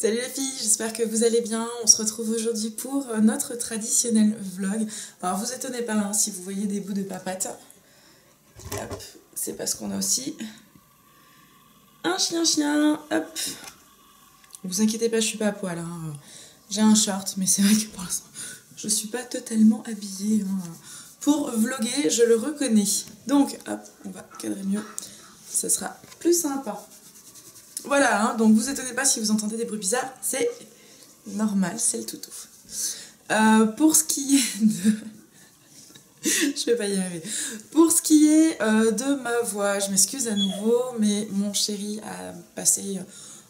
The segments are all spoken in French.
Salut les filles, j'espère que vous allez bien. On se retrouve aujourd'hui pour notre traditionnel vlog. Alors vous étonnez pas hein, si vous voyez des bouts de papates. C'est parce qu'on a aussi un chien. Hop. Vous inquiétez pas, je suis pas à poil. Hein. J'ai un short, mais c'est vrai que pour l'instant, je suis pas totalement habillée. Hein. Pour vlogger, je le reconnais. Donc, hop, on va cadrer mieux. Ça sera plus sympa. Voilà, hein, donc vous étonnez pas si vous entendez des bruits bizarres, c'est normal, c'est le toutou. Pour ce qui est de... je vais pas y arriver. Pour ce qui est de ma voix, je m'excuse à nouveau, mais mon chéri a passé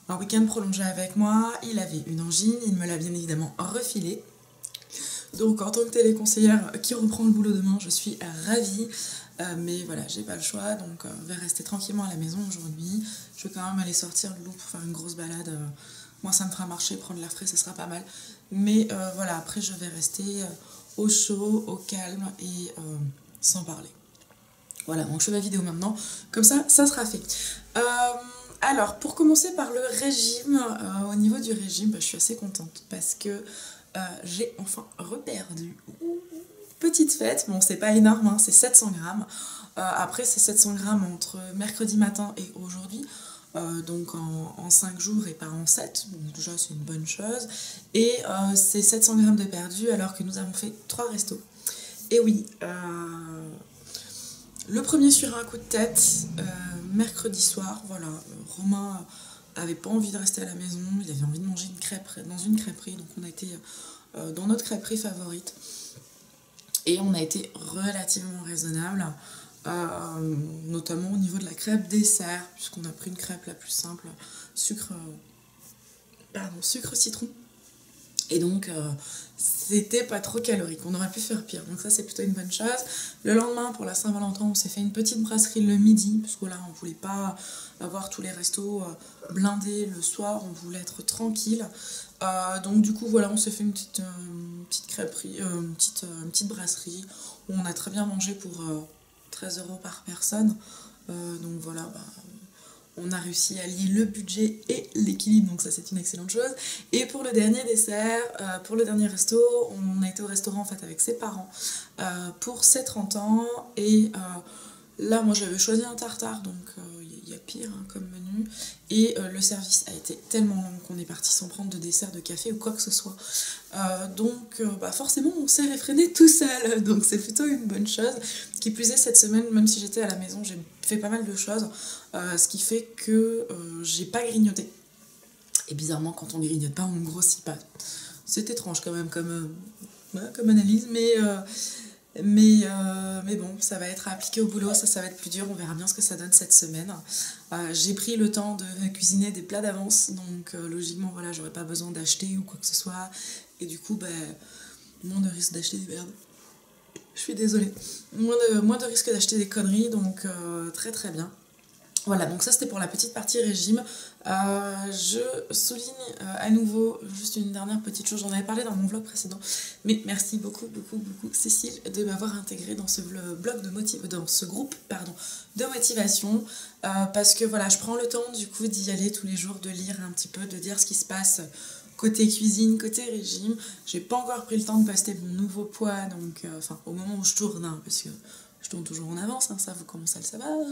un week-end prolongé avec moi. Il avait une angine, il me l'a bien évidemment refilé. Donc en tant que téléconseillère qui reprend le boulot demain, je suis ravie. Mais voilà, j'ai pas le choix, donc je vais rester tranquillement à la maison aujourd'hui. Je vais quand même aller sortir Loulou pour faire une grosse balade. Moi, ça me fera marcher, prendre l'air frais, ça sera pas mal. Mais voilà, après, je vais rester au chaud, au calme et sans parler. Voilà, donc je fais ma vidéo maintenant. Comme ça, ça sera fait. Alors, pour commencer par le régime, au niveau du régime, je suis assez contente parce que j'ai enfin reperdu. Petite fête, bon c'est pas énorme, hein, c'est 700 grammes. Après c'est 700 grammes entre mercredi matin et aujourd'hui, donc en 5 jours et pas en 7, donc déjà c'est une bonne chose. Et c'est 700 grammes de perdu alors que nous avons fait 3 restos. Et oui, le premier sur un coup de tête, mercredi soir, voilà, Romain avait pas envie de rester à la maison, il avait envie de manger une crêpe dans une crêperie, donc on a été dans notre crêperie favorite. Et on a été relativement raisonnable, notamment au niveau de la crêpe dessert, puisqu'on a pris une crêpe la plus simple, sucre citron. Et donc, c'était pas trop calorique, on aurait pu faire pire, donc ça c'est plutôt une bonne chose. Le lendemain, pour la Saint-Valentin, on s'est fait une petite brasserie le midi, parce que là, on voulait pas avoir tous les restos blindés le soir, on voulait être tranquille. Donc du coup, voilà, on s'est fait une petite crêperie, une petite brasserie, où on a très bien mangé pour 13 € par personne. Donc voilà, on a réussi à lier le budget et l'équilibre, donc ça c'est une excellente chose. Et pour le dernier dessert, pour le dernier resto, on a été au restaurant en fait avec ses parents pour ses 30 ans. Et là moi j'avais choisi un tartare, donc il y a pire hein, comme menu. Et le service a été tellement long qu'on est parti sans prendre de dessert, de café ou quoi que ce soit. Donc forcément on s'est réfréné tout seul, donc c'est plutôt une bonne chose. Ce qui plus est, cette semaine, même si j'étais à la maison, j'ai fait pas mal de choses, ce qui fait que j'ai pas grignoté. Et bizarrement, quand on grignote pas, on ne grossit pas. C'est étrange quand même comme analyse, mais bon, ça va être appliqué au boulot, ça va être plus dur, on verra bien ce que ça donne cette semaine. J'ai pris le temps de cuisiner des plats d'avance, donc logiquement, voilà, j'aurais pas besoin d'acheter ou quoi que ce soit. Et du coup, moins de risque d'acheter des merdes. Je suis désolée. Moins de risque d'acheter des conneries, donc très très bien. Voilà, donc ça c'était pour la petite partie régime. Je souligne à nouveau juste une dernière petite chose, j'en avais parlé dans mon vlog précédent, mais merci beaucoup Cécile de m'avoir intégrée dans ce dans ce groupe de motivation, parce que voilà, je prends le temps du coup d'y aller tous les jours, de lire un petit peu, de dire ce qui se passe côté cuisine, côté régime. J'ai pas encore pris le temps de poster mon nouveau poids, donc au moment où je tourne, hein, parce que je tourne toujours en avance, hein, ça vous commencez à le savoir.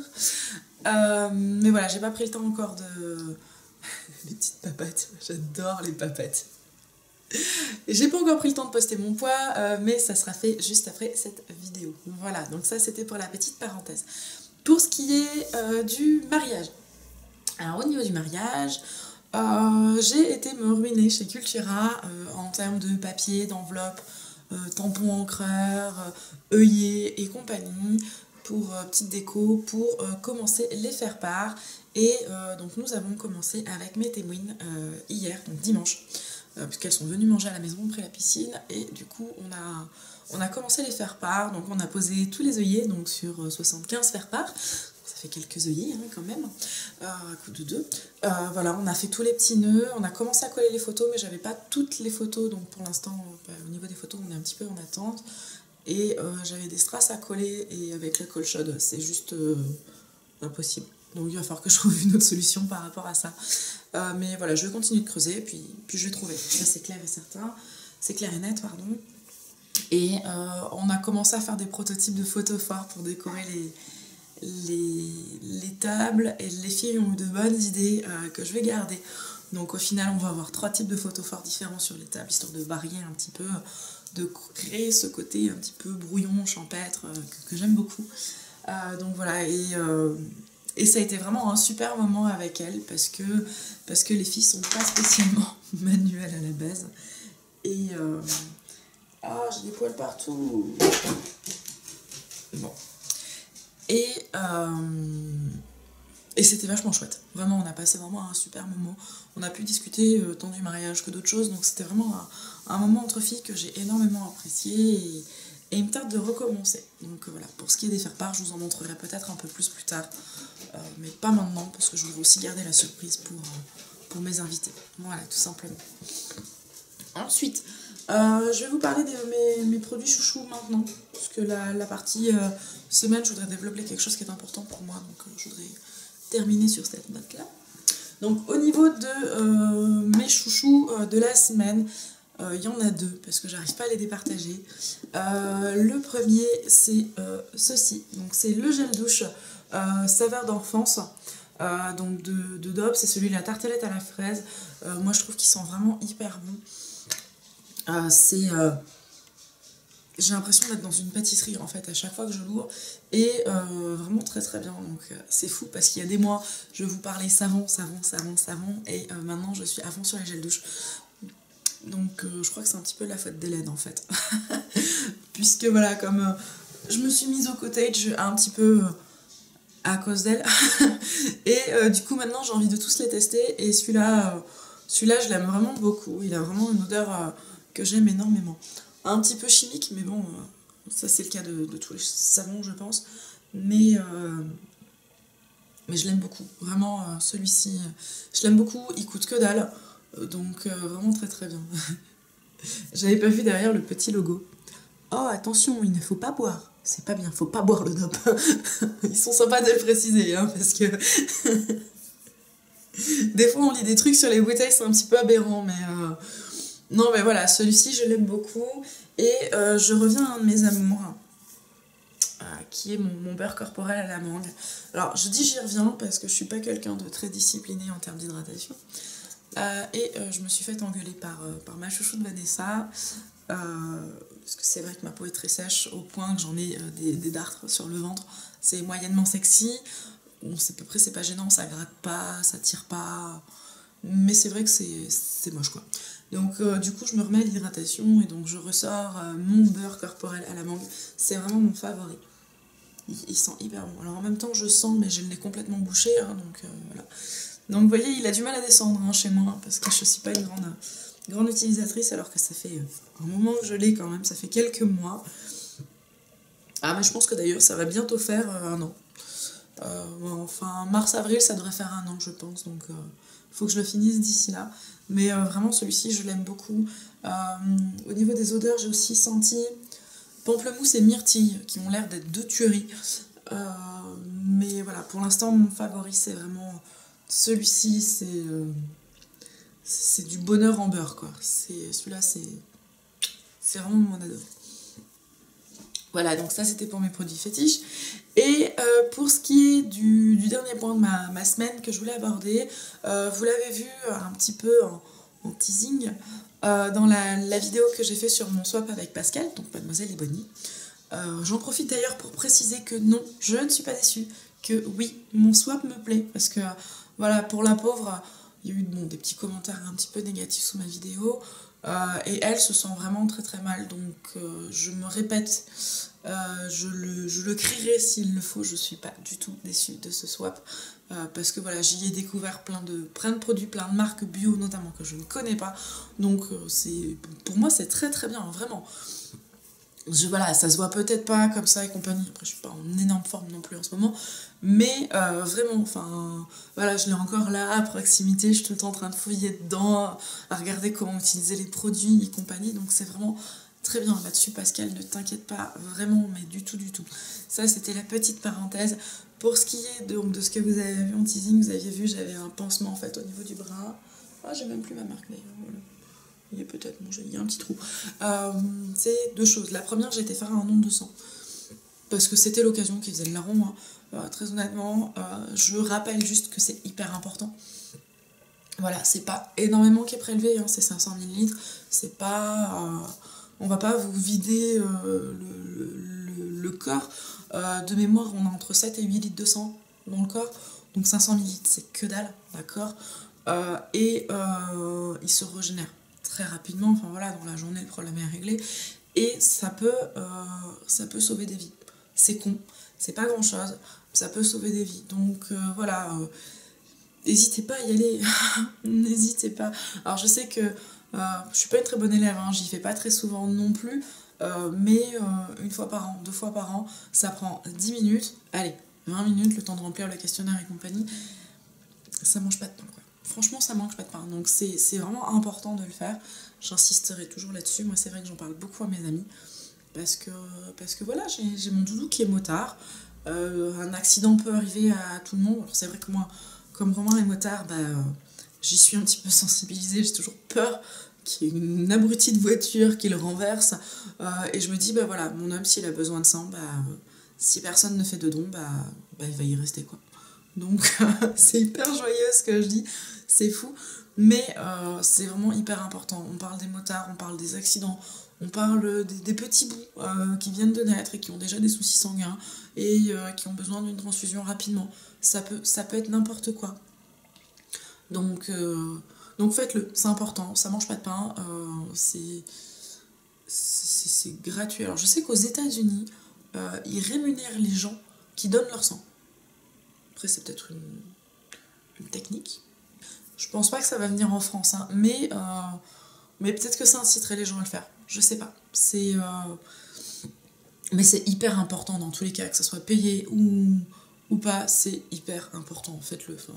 Mais voilà, j'ai pas pris le temps encore de... les petites papates, j'adore les papates. J'ai pas encore pris le temps de poster mon poids, mais ça sera fait juste après cette vidéo. Voilà, donc ça c'était pour la petite parenthèse. Pour ce qui est du mariage. Alors au niveau du mariage, j'ai été me ruiner chez Cultura en termes de papier, d'enveloppe, tampons encreurs, œillets et compagnie, pour petite déco, pour commencer les faire-part. Et donc nous avons commencé avec mes témoines hier, donc dimanche, puisqu'elles sont venues manger à la maison près de la piscine, et du coup on a commencé les faire-part. Donc on a posé tous les œillets, donc sur 75 faire-part. Ça fait quelques œillets hein, quand même, à coup de 2. Voilà, on a fait tous les petits nœuds, on a commencé à coller les photos, mais j'avais pas toutes les photos, donc pour l'instant, au niveau des photos, on est un petit peu en attente. Et j'avais des strass à coller, et avec la colle chaude, c'est juste impossible. Donc il va falloir que je trouve une autre solution par rapport à ça. Mais voilà, je vais continuer de creuser, puis je vais trouver. Ça c'est clair et certain. C'est clair et net, pardon. Et on a commencé à faire des prototypes de photos forts pour décorer les tables. Et les filles ont eu de bonnes idées que je vais garder. Donc au final, on va avoir 3 types de photos forts différents sur les tables, histoire de varier un petit peu, de créer ce côté un petit peu brouillon, champêtre, que j'aime beaucoup. Donc voilà, et ça a été vraiment un super moment avec elle, parce que les filles sont pas spécialement manuelles à la base. Et... j'ai des poils partout. Bon. Et c'était vachement chouette. Vraiment, on a passé vraiment un super moment. On a pu discuter tant du mariage que d'autres choses. Donc c'était vraiment un moment entre filles que j'ai énormément apprécié. Et il me tarde de recommencer. Donc voilà, pour ce qui est des faire-part, je vous en montrerai peut-être un peu plus tard. Mais pas maintenant, parce que je voudrais aussi garder la surprise pour mes invités. Voilà, tout simplement. Ensuite, je vais vous parler de mes produits chouchous maintenant. Parce que la partie semaine, je voudrais développer quelque chose qui est important pour moi. Donc je voudrais terminer sur cette note-là. Donc au niveau de mes chouchous de la semaine, il y en a 2 parce que j'arrive pas à les départager. Le premier, c'est ceci. Donc c'est le gel douche saveur d'enfance. Donc de Dob, c'est celui de la tartelette à la fraise. Moi je trouve qu'il sent vraiment hyper bon. J'ai l'impression d'être dans une pâtisserie en fait à chaque fois que je l'ouvre, et vraiment très très bien. Donc c'est fou parce qu'il y a des mois je vous parlais savon et maintenant je suis à fond sur les gels douche. Donc je crois que c'est un petit peu la faute d'Hélène en fait. Puisque voilà, comme je me suis mise au cottage un petit peu à cause d'elle. Et du coup maintenant j'ai envie de tous les tester, et celui-là je l'aime vraiment beaucoup. Il a vraiment une odeur que j'aime énormément. Un petit peu chimique, mais bon, ça c'est le cas de tous les savons je pense. Mais je l'aime beaucoup. Vraiment, celui-ci, je l'aime beaucoup. Il coûte que dalle. Donc vraiment très très bien. J'avais pas vu derrière le petit logo. Oh attention, il ne faut pas boire. C'est pas bien, faut pas boire le Dob. Ils sont sympas de le préciser, hein, parce que des fois on lit des trucs sur les bouteilles, c'est un petit peu aberrant, mais non mais voilà, celui-ci je l'aime beaucoup. Et je reviens à un de mes amours, qui est mon beurre corporel à la mangue. Alors je dis j'y reviens parce que je suis pas quelqu'un de très discipliné en termes d'hydratation. Et je me suis fait engueuler par ma chouchou de Vanessa, parce que c'est vrai que ma peau est très sèche au point que j'en ai des dartres sur le ventre. C'est moyennement sexy, bon, c'est à peu près, c'est pas gênant, ça gratte pas, ça tire pas, mais c'est vrai que c'est moche quoi. Donc du coup je me remets à l'hydratation, et donc je ressors mon beurre corporel à la mangue. C'est vraiment mon favori. Il sent hyper bon. Alors en même temps je sens, mais je l'ai complètement bouché, hein, donc voilà. Donc vous voyez, il a du mal à descendre chez moi, parce que je suis pas une grande utilisatrice, alors que ça fait un moment que je l'ai quand même, ça fait quelques mois. Ah mais je pense que d'ailleurs ça va bientôt faire 1 an. Enfin mars-avril ça devrait faire 1 an je pense, donc faut que je le finisse d'ici là. Mais vraiment celui-ci je l'aime beaucoup. Au niveau des odeurs, j'ai aussi senti pamplemousse et myrtille qui ont l'air d'être 2 tueries. Mais voilà, pour l'instant mon favori c'est vraiment celui-ci, c'est du bonheur en beurre quoi. Celui-là c'est vraiment mon adoré. Voilà, donc ça c'était pour mes produits fétiches. Et pour ce qui est du dernier point de ma semaine que je voulais aborder, vous l'avez vu un petit peu en teasing dans la vidéo que j'ai fait sur mon swap avec Pascal, donc Mademoiselle et Bonnie. J'en profite d'ailleurs pour préciser que non, je ne suis pas déçue, que oui, mon swap me plaît, parce que voilà, pour la pauvre, il y a eu des petits commentaires un petit peu négatifs sous ma vidéo, et elle se sent vraiment très très mal, donc je me répète, je le crierai s'il le faut, je suis pas du tout déçue de ce swap, parce que voilà, j'y ai découvert plein de produits, plein de marques bio notamment que je ne connais pas, donc pour moi c'est très très bien, vraiment. Voilà, ça se voit peut-être pas comme ça et compagnie, après je suis pas en énorme forme non plus en ce moment, mais vraiment, enfin voilà, je l'ai encore là à proximité, je suis tout le temps en train de fouiller dedans, à regarder comment utiliser les produits et compagnie, donc c'est vraiment Très bien, là-dessus Pascal, ne t'inquiète pas, vraiment, mais du tout, du tout. Ça, c'était la petite parenthèse. Pour ce qui est de ce que vous avez vu en teasing, vous aviez vu, j'avais un pansement en fait au niveau du bras. Ah, j'ai même plus ma marque d'ailleurs, voilà. Il y a peut-être, bon, il y a un petit trou. C'est deux choses. La première, j'ai été faire un don de sang. Parce que c'était l'occasion qui faisait le larron, hein. Très honnêtement, je rappelle juste que c'est hyper important. Voilà, c'est pas énormément qui est prélevé, hein, c'est 500 millilitres. C'est pas... on va pas vous vider le corps. De mémoire, on a entre 7 et 8 litres de sang dans le corps. Donc 500 millilitres, c'est que dalle, d'accord. Il se régénère très rapidement. Enfin voilà, dans la journée, le problème est réglé. Et ça peut sauver des vies. C'est con, c'est pas grand chose, ça peut sauver des vies. Donc voilà, n'hésitez pas à y aller. N'hésitez pas. Alors je sais que je suis pas une très bonne élève, hein, j'y fais pas très souvent non plus, mais une fois par an, 2 fois par an, ça prend 10 minutes, allez, 20 minutes, le temps de remplir le questionnaire et compagnie. Ça mange pas de pain, quoi. Franchement, ça mange pas de pain. Donc c'est vraiment important de le faire. J'insisterai toujours là-dessus. Moi, c'est vrai que j'en parle beaucoup à mes amis. Parce que voilà, j'ai mon doudou qui est motard. Un accident peut arriver à tout le monde. Alors c'est vrai que moi, comme Romain est motard, j'y suis un petit peu sensibilisée. J'ai toujours peur qu'il y ait une abrutie de voiture qui le renverse. Et je me dis, voilà, mon homme, s'il a besoin de sang, si personne ne fait de don, il va y rester, quoi. Donc c'est hyper joyeux ce que je dis, c'est fou. Mais c'est vraiment hyper important. On parle des motards, on parle des accidents, on parle des petits bouts qui viennent de naître et qui ont déjà des soucis sanguins et qui ont besoin d'une transfusion rapidement. Ça peut être n'importe quoi. Donc faites-le, c'est important, ça mange pas de pain, c'est gratuit. Alors je sais qu'aux États-Unis, ils rémunèrent les gens qui donnent leur sang. Après c'est peut-être une technique. Je pense pas que ça va venir en France, hein, mais peut-être que ça inciterait les gens à le faire. Je sais pas. Mais c'est hyper important dans tous les cas, que ça soit payé ou pas, c'est hyper important. Faites-le. Enfin,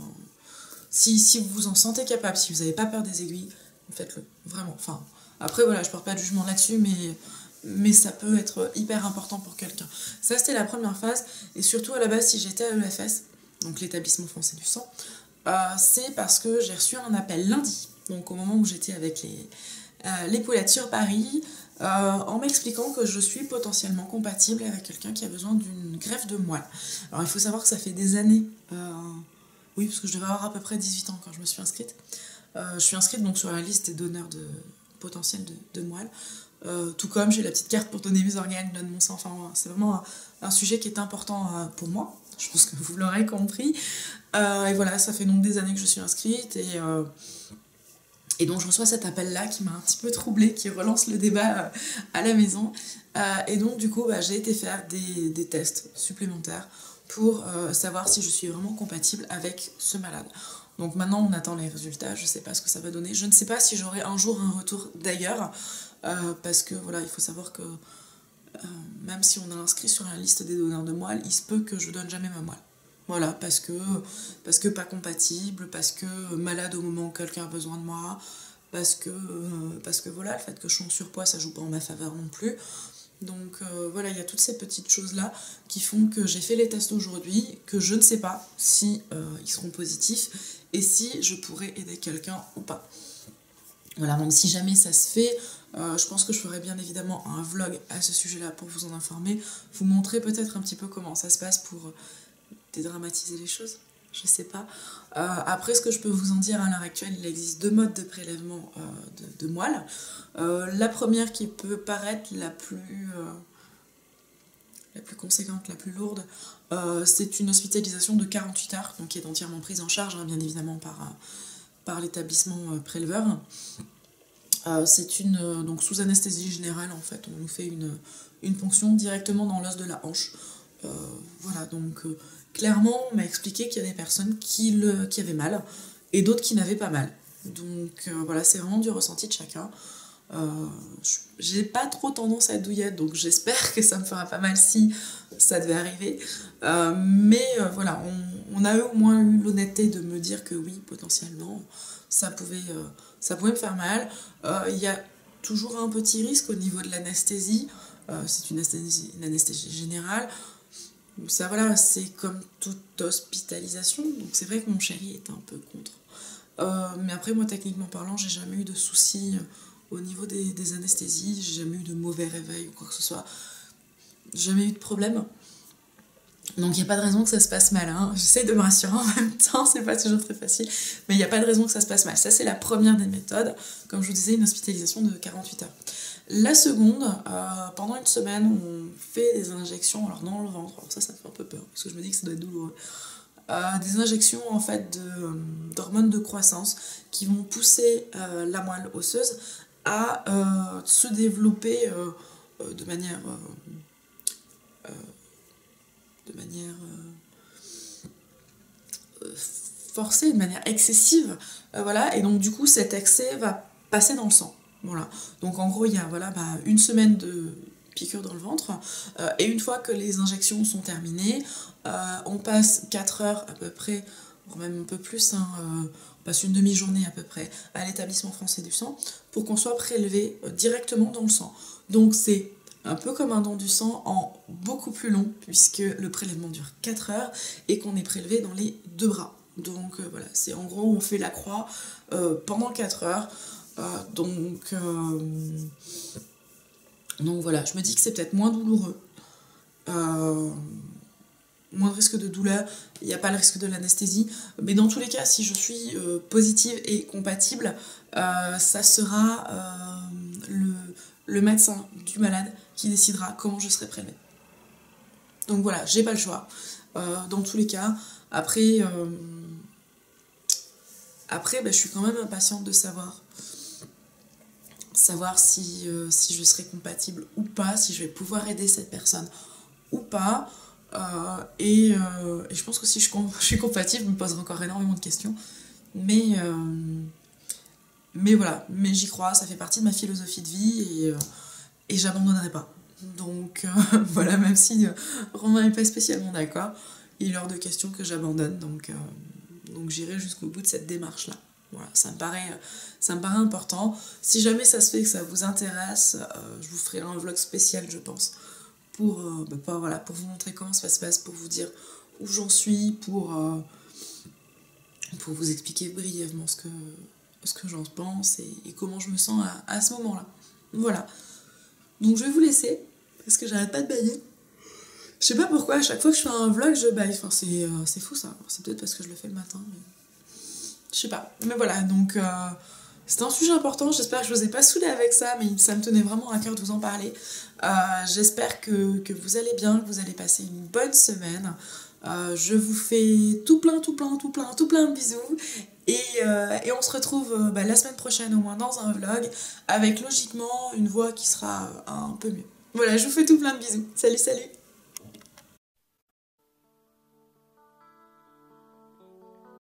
si vous vous en sentez capable, si vous n'avez pas peur des aiguilles, faites-le. Vraiment. Enfin, après, voilà, je porte pas de jugement là-dessus, mais ça peut être hyper important pour quelqu'un. Ça, c'était la première phase. Et surtout, à la base, si j'étais à l'EFS, donc l'établissement français du sang, c'est parce que j'ai reçu un appel lundi, donc au moment où j'étais avec les poulettes sur Paris, en m'expliquant que je suis potentiellement compatible avec quelqu'un qui a besoin d'une greffe de moelle. Alors il faut savoir que ça fait des années, oui, parce que je devais avoir à peu près 18 ans quand je me suis inscrite. Je suis inscrite donc sur la liste des donneurs potentiels de moelle. Tout comme j'ai la petite carte pour donner mes organes, donner mon sang. Enfin, c'est vraiment un sujet qui est important pour moi. Je pense que vous l'aurez compris. Et voilà, ça fait donc des années que je suis inscrite et donc je reçois cet appel-là qui m'a un petit peu troublée, qui relance le débat à la maison. Et donc du coup, j'ai été faire des tests supplémentaires pour savoir si je suis vraiment compatible avec ce malade. Donc maintenant, on attend les résultats, je ne sais pas ce que ça va donner. Je ne sais pas si j'aurai un jour un retour d'ailleurs, parce que voilà, il faut savoir que même si on est inscrit sur la liste des donneurs de moelle, il se peut que je donne jamais ma moelle. Voilà, parce que pas compatible, parce que malade au moment où quelqu'un a besoin de moi, parce que voilà, le fait que je sois en surpoids, ça joue pas en ma faveur non plus. Donc voilà, il y a toutes ces petites choses-là qui font que j'ai fait les tests aujourd'hui, que je ne sais pas si ils seront positifs et si je pourrai aider quelqu'un ou pas. Voilà, donc si jamais ça se fait, je pense que je ferai bien évidemment un vlog à ce sujet-là pour vous en informer, vous montrer peut-être un petit peu comment ça se passe pour dédramatiser les choses, je sais pas. Après, ce que je peux vous en dire à l'heure actuelle, il existe 2 modes de prélèvement de moelle. La première qui peut paraître la plus conséquente, la plus lourde, c'est une hospitalisation de 48 heures, donc qui est entièrement prise en charge, hein, bien évidemment, par l'établissement préleveur. C'est donc sous anesthésie générale, en fait, on nous fait une ponction directement dans l'os de la hanche. Voilà, donc clairement, on m'a expliqué qu'il y a des personnes qui avaient mal et d'autres qui n'avaient pas mal. Donc voilà, c'est vraiment du ressenti de chacun. J'ai pas trop tendance à être douillette, donc j'espère que ça me fera pas mal si ça devait arriver. Mais voilà, on a au moins eu l'honnêteté de me dire que oui, potentiellement, ça pouvait me faire mal. Il y a toujours un petit risque au niveau de l'anesthésie. C'est une anesthésie générale. Ça, voilà, c'est comme toute hospitalisation. Donc c'est vrai que mon chéri est un peu contre. Mais après, moi, techniquement parlant, j'ai jamais eu de soucis au niveau des anesthésies. J'ai jamais eu de mauvais réveil ou quoi que ce soit. Jamais eu de problème. Donc il n'y a pas de raison que ça se passe mal, hein. J'essaie de me rassurer en même temps, c'est pas toujours très facile, mais il n'y a pas de raison que ça se passe mal. Ça, c'est la première des méthodes, comme je vous disais, une hospitalisation de 48 heures. La seconde, pendant une semaine, on fait des injections, alors dans le ventre, alors ça me fait un peu peur, parce que je me dis que ça doit être douloureux. Des injections en fait d'hormones de croissance qui vont pousser la moelle osseuse à se développer de manière forcée, de manière excessive, voilà, et donc du coup cet excès va passer dans le sang, voilà. Donc en gros il y a une semaine de piqûre dans le ventre, et une fois que les injections sont terminées, on passe 4 heures à peu près, ou même un peu plus, on passe une demi-journée à peu près à l'établissement français du sang pour qu'on soit prélevé directement dans le sang. Donc c'est un peu comme un don du sang en beaucoup plus long, puisque le prélèvement dure 4 heures et qu'on est prélevé dans les 2 bras. Donc voilà, c'est en gros on fait la croix pendant 4 heures. Donc voilà, je me dis que c'est peut-être moins douloureux. Moins de risque de douleur, il n'y a pas le risque de l'anesthésie, mais dans tous les cas, si je suis positive et compatible, ça sera le médecin du malade qui décidera comment je serai prélevée. Donc voilà, j'ai pas le choix. Dans tous les cas, après je suis quand même impatiente de savoir si je serai compatible ou pas, si je vais pouvoir aider cette personne ou pas. Et je pense que si je suis compatible, je me poserai encore énormément de questions. Mais voilà, mais j'y crois, ça fait partie de ma philosophie de vie et j'abandonnerai pas. Donc voilà, même si Romain n'est pas spécialement d'accord, il est hors de question que j'abandonne, donc j'irai jusqu'au bout de cette démarche-là. Voilà, ça me paraît important. Si jamais ça se fait que ça vous intéresse, je vous ferai un vlog spécial, je pense, pour vous montrer comment ça se passe, pour vous dire où j'en suis, pour vous expliquer brièvement ce que j'en pense et comment je me sens à ce moment-là. Voilà. Donc je vais vous laisser, parce que j'arrête pas de bailler. Je sais pas pourquoi, à chaque fois que je fais un vlog, je baille. Enfin, c'est fou ça. C'est peut-être parce que je le fais le matin, mais je sais pas. Mais voilà, donc c'était un sujet important. J'espère que je vous ai pas saoulé avec ça, mais ça me tenait vraiment à cœur de vous en parler. J'espère que vous allez bien, que vous allez passer une bonne semaine. Je vous fais tout plein de bisous. Et on se retrouve la semaine prochaine au moins dans un vlog avec logiquement une voix qui sera un peu mieux. Voilà, je vous fais tout plein de bisous. Salut, salut!